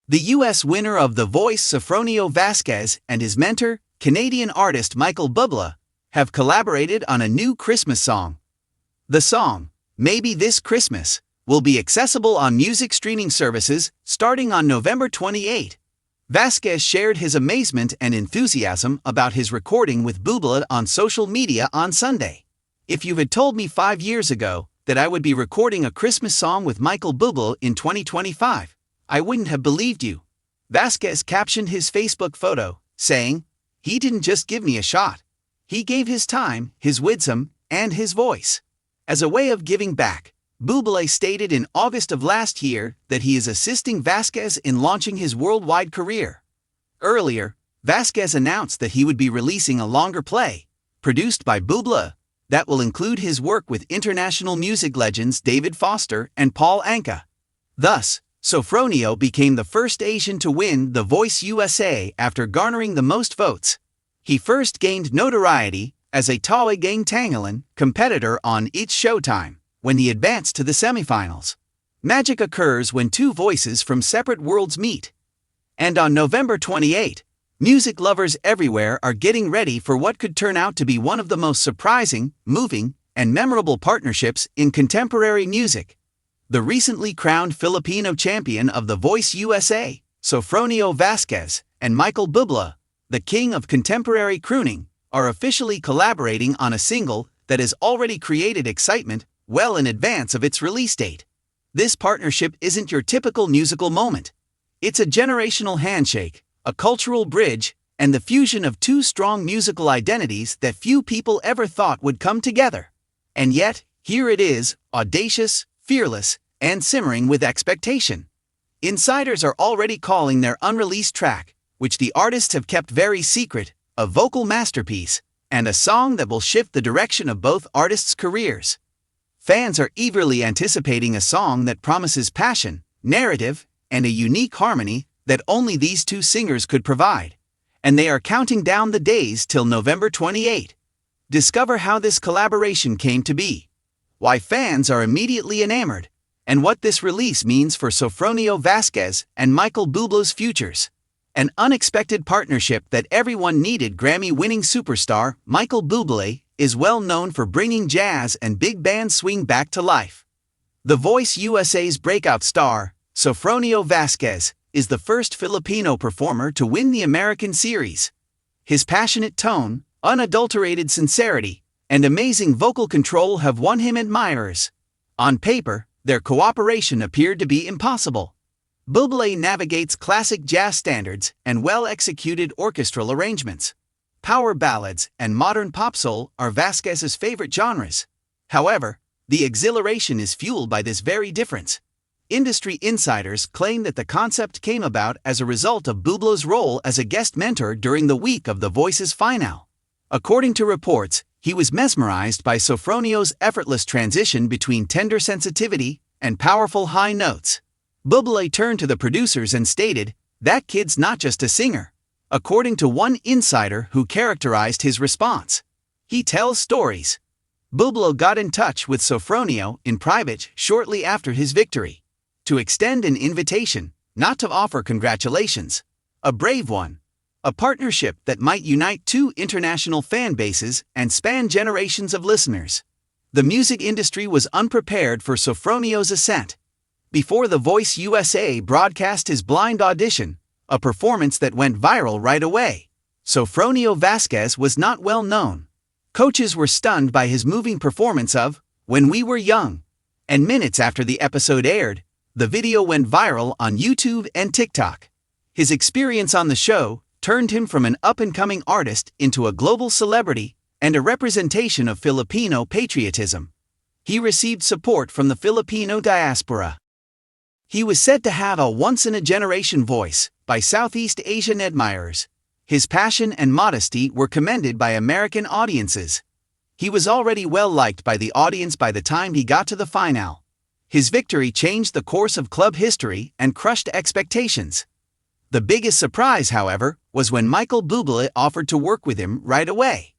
The U.S. winner of The Voice, Sofronio Vasquez, and his mentor, Canadian artist Michael Bublé, have collaborated on a new Christmas song. The song, Maybe This Christmas, will be accessible on music streaming services starting on November 28. Vasquez shared his amazement and enthusiasm about his recording with Bublé on social media on Sunday. "If you had told me 5 years ago that I would be recording a Christmas song with Michael Bublé in 2025, I wouldn't have believed you," Vasquez captioned his Facebook photo, saying, "He didn't just give me a shot. He gave his time, his wisdom, and his voice." As a way of giving back, Bublé stated in August of last year that he is assisting Vasquez in launching his worldwide career. Earlier, Vasquez announced that he would be releasing a longer play, produced by Bublé, that will include his work with international music legends David Foster and Paul Anka. Thus, Sofronio became the first Asian to win The Voice USA after garnering the most votes. He first gained notoriety as a Tawagang Tangalan competitor on It's Showtime, when he advanced to the semifinals. Magic occurs when two voices from separate worlds meet. And on November 28, music lovers everywhere are getting ready for what could turn out to be one of the most surprising, moving, and memorable partnerships in contemporary music. The recently crowned Filipino champion of The Voice USA, Sofronio Vasquez, and Michael Bublé, the king of contemporary crooning, are officially collaborating on a single that has already created excitement well in advance of its release date. This partnership isn't your typical musical moment. It's a generational handshake, a cultural bridge, and the fusion of two strong musical identities that few people ever thought would come together. And yet, here it is, audacious, fearless, and simmering with expectation. Insiders are already calling their unreleased track, which the artists have kept very secret, a vocal masterpiece, and a song that will shift the direction of both artists' careers. Fans are eagerly anticipating a song that promises passion, narrative, and a unique harmony that only these two singers could provide. And they are counting down the days till November 28. Discover how this collaboration came to be, why fans are immediately enamored, and what this release means for Sofronio Vasquez and Michael Bublé's futures. An unexpected partnership that everyone needed. Grammy-winning superstar Michael Bublé is well known for bringing jazz and big band swing back to life. The Voice USA's breakout star, Sofronio Vasquez, is the first Filipino performer to win the American series. His passionate tone, unadulterated sincerity, and amazing vocal control have won him admirers. On paper, their cooperation appeared to be impossible. Bublé navigates classic jazz standards and well-executed orchestral arrangements. Power ballads and modern pop soul are Vasquez's favorite genres. However, the exhilaration is fueled by this very difference. Industry insiders claim that the concept came about as a result of Bublé's role as a guest mentor during the week of The Voice's finale. According to reports, he was mesmerized by Sofronio's effortless transition between tender sensitivity and powerful high notes. Bublé turned to the producers and stated, "That kid's not just a singer," according to one insider who characterized his response. "He tells stories." Bublé got in touch with Sofronio in private shortly after his victory, to extend an invitation, not to offer congratulations. A brave one. A partnership that might unite two international fan bases and span generations of listeners. The music industry was unprepared for Sofronio's ascent. Before The Voice USA broadcast his blind audition, a performance that went viral right away, Sofronio Vasquez was not well known. Coaches were stunned by his moving performance of When We Were Young, and minutes after the episode aired, the video went viral on YouTube and TikTok. His experience on the show turned him from an up-and-coming artist into a global celebrity and a representation of Filipino patriotism. He received support from the Filipino diaspora. He was said to have a once-in-a-generation voice by Southeast Asian admirers. His passion and modesty were commended by American audiences. He was already well-liked by the audience by the time he got to the finale. His victory changed the course of club history and crushed expectations. The biggest surprise, however, was when Michael Bublé offered to work with him right away.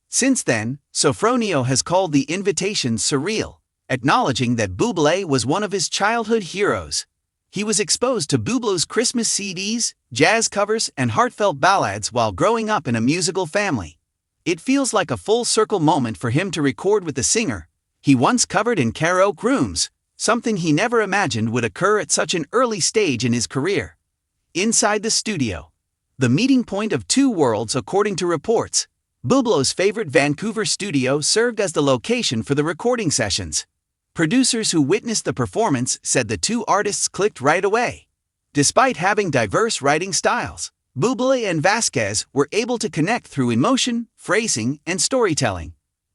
Since then, Sofronio has called the invitation surreal, acknowledging that Bublé was one of his childhood heroes. He was exposed to Bublé's Christmas CDs, jazz covers, and heartfelt ballads while growing up in a musical family. It feels like a full-circle moment for him to record with the singer he once covered in karaoke rooms, something he never imagined would occur at such an early stage in his career. Inside the studio, the meeting point of two worlds according to reports, Bublé's favorite Vancouver studio served as the location for the recording sessions. Producers who witnessed the performance said the two artists clicked right away. Despite having diverse writing styles, Bublé and Vasquez were able to connect through emotion, phrasing, and storytelling.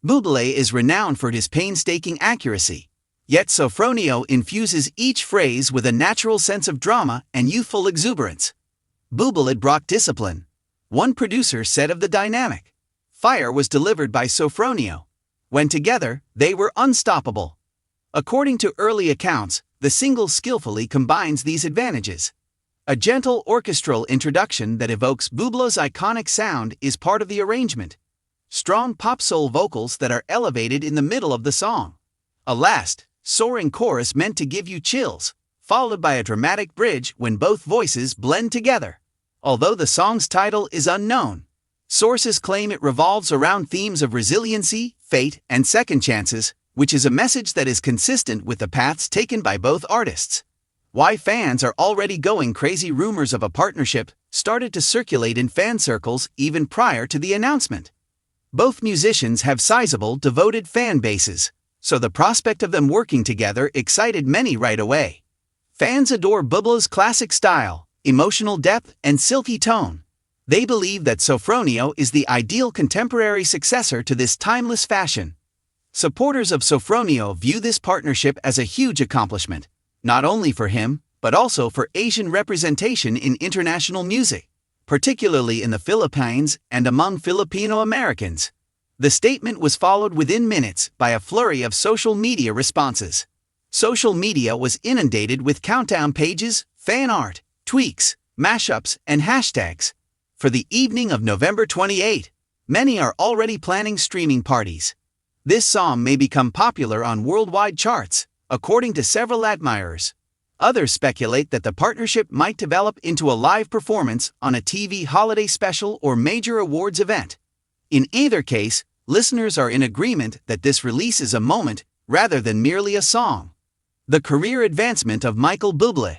Bublé is renowned for his painstaking accuracy, yet Sofronio infuses each phrase with a natural sense of drama and youthful exuberance. Bublé brought discipline. One producer said of the dynamic, "Fire was delivered by Sofronio. When together, they were unstoppable." According to early accounts, the single skillfully combines these advantages. A gentle orchestral introduction that evokes Bublé's iconic sound is part of the arrangement. Strong pop-soul vocals that are elevated in the middle of the song. A last, soaring chorus meant to give you chills, followed by a dramatic bridge when both voices blend together. Although the song's title is unknown, sources claim it revolves around themes of resiliency, fate, and second chances, which is a message that is consistent with the paths taken by both artists. Why fans are already going crazy? Rumors of a partnership started to circulate in fan circles even prior to the announcement. Both musicians have sizable, devoted fan bases, so the prospect of them working together excited many right away. Fans adore Bublé's classic style, emotional depth, and silky tone. They believe that Sofronio is the ideal contemporary successor to this timeless fashion. Supporters of Sofronio view this partnership as a huge accomplishment, not only for him, but also for Asian representation in international music, particularly in the Philippines and among Filipino Americans. The statement was followed within minutes by a flurry of social media responses. Social media was inundated with countdown pages, fan art, tweaks, mashups, and hashtags. For the evening of November 28, many are already planning streaming parties. This song may become popular on worldwide charts, according to several admirers. Others speculate that the partnership might develop into a live performance on a TV holiday special or major awards event. In either case, listeners are in agreement that this release is a moment rather than merely a song. The career advancement of Michael Bublé.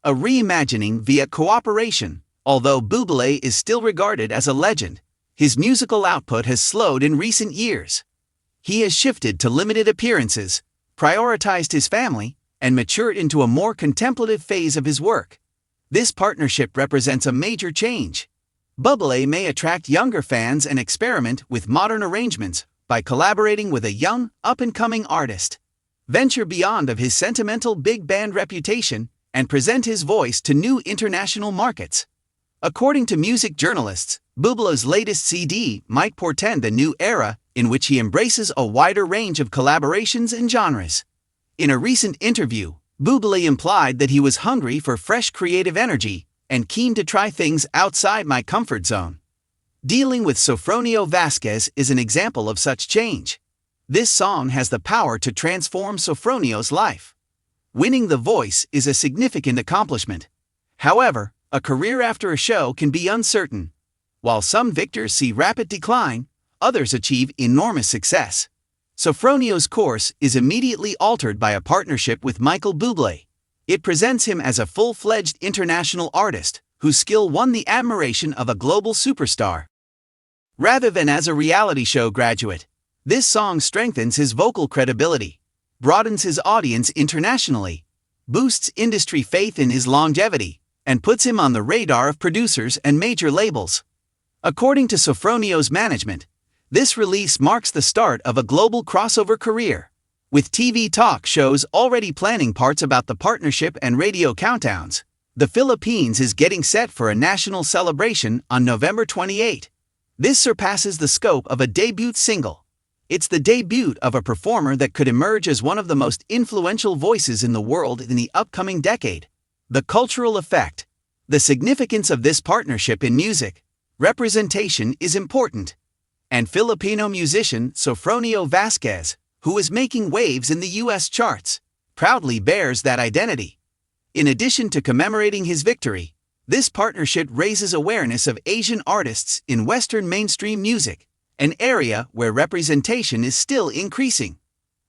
A reimagining via cooperation. Although Bublé is still regarded as a legend, his musical output has slowed in recent years. He has shifted to limited appearances, prioritized his family, and matured into a more contemplative phase of his work. This partnership represents a major change. Bublé may attract younger fans and experiment with modern arrangements by collaborating with a young, up-and-coming artist. Venture beyond of his sentimental big band reputation and present his voice to new international markets. According to music journalists, Bublé's latest CD might portend a new era in which he embraces a wider range of collaborations and genres. In a recent interview, Bublé implied that he was hungry for fresh creative energy and keen to try things outside my comfort zone. Dealing with Sofronio Vasquez is an example of such change. This song has the power to transform Sofronio's life. Winning The Voice is a significant accomplishment. However, a career after a show can be uncertain. While some victors see rapid decline, others achieve enormous success. Sofronio's course is immediately altered by a partnership with Michael Bublé. It presents him as a full-fledged international artist, whose skill won the admiration of a global superstar. Rather than as a reality show graduate, this song strengthens his vocal credibility, broadens his audience internationally, boosts industry faith in his longevity, and puts him on the radar of producers and major labels. According to Sofronio's management, this release marks the start of a global crossover career, with TV talk shows already planning parts about the partnership and radio countdowns. The Philippines is getting set for a national celebration on November 28. This surpasses the scope of a debut single. It's the debut of a performer that could emerge as one of the most influential voices in the world in the upcoming decade. The cultural effect. The significance of this partnership in music. Representation is important. And Filipino musician Sofronio Vasquez, who is making waves in the US charts, proudly bears that identity. In addition to commemorating his victory, this partnership raises awareness of Asian artists in Western mainstream music, an area where representation is still increasing.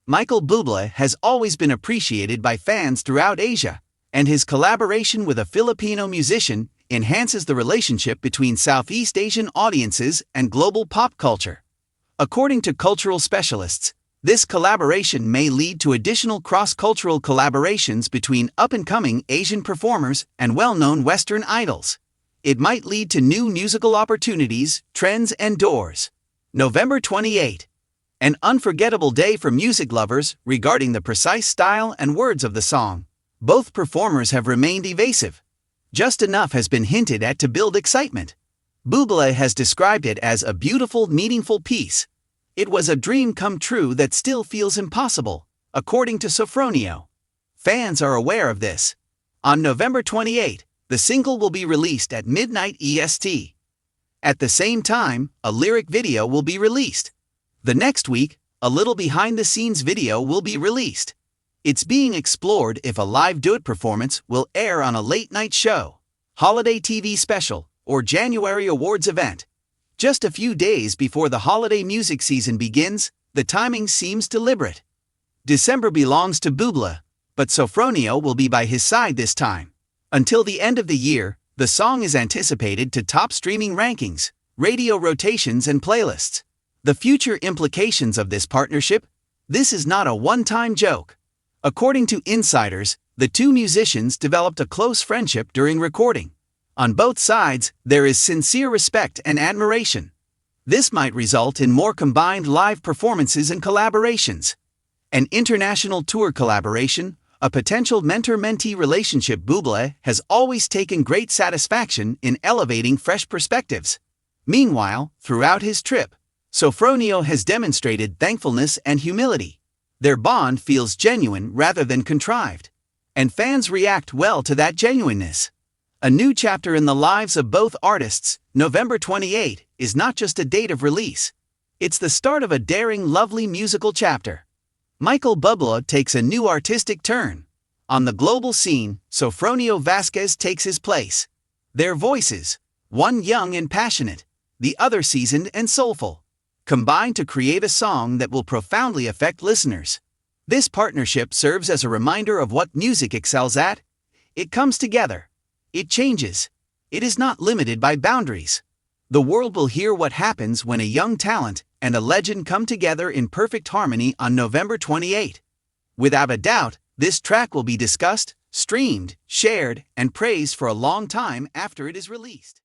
Michael Bublé has always been appreciated by fans throughout Asia, and his collaboration with a Filipino musician enhances the relationship between Southeast Asian audiences and global pop culture. According to cultural specialists, this collaboration may lead to additional cross-cultural collaborations between up-and-coming Asian performers and well-known Western idols. It might lead to new musical opportunities, trends, and doors. November 28. An unforgettable day for music lovers regarding the precise style and words of the song. Both performers have remained evasive. Just enough has been hinted at to build excitement. Bublé has described it as a beautiful, meaningful piece. It was a dream come true that still feels impossible, according to Sofronio. Fans are aware of this. On November 28, the single will be released at midnight EST. At the same time, a lyric video will be released. The next week, a little behind-the-scenes video will be released. It's being explored if a live duet performance will air on a late-night show, holiday TV special, or January awards event. Just a few days before the holiday music season begins, the timing seems deliberate. December belongs to Bublé, but Sofronio will be by his side this time. Until the end of the year, the song is anticipated to top streaming rankings, radio rotations, and playlists. The future implications of this partnership? This is not a one-time joke. According to insiders, the two musicians developed a close friendship during recording. On both sides, there is sincere respect and admiration. This might result in more combined live performances and collaborations. An international tour collaboration, a potential mentor-mentee relationship. Bublé has always taken great satisfaction in elevating fresh perspectives. Meanwhile, throughout his trip, Sofronio has demonstrated thankfulness and humility. Their bond feels genuine rather than contrived, and fans react well to that genuineness. A new chapter in the lives of both artists, November 28, is not just a date of release. It's the start of a daring, lovely musical chapter. Michael Bublé takes a new artistic turn. On the global scene, Sofronio Vasquez takes his place. Their voices, one young and passionate, the other seasoned and soulful, combine to create a song that will profoundly affect listeners. This partnership serves as a reminder of what music excels at. It comes together. It changes. It is not limited by boundaries. The world will hear what happens when a young talent and a legend come together in perfect harmony on November 28. Without a doubt, this track will be discussed, streamed, shared, and praised for a long time after it is released.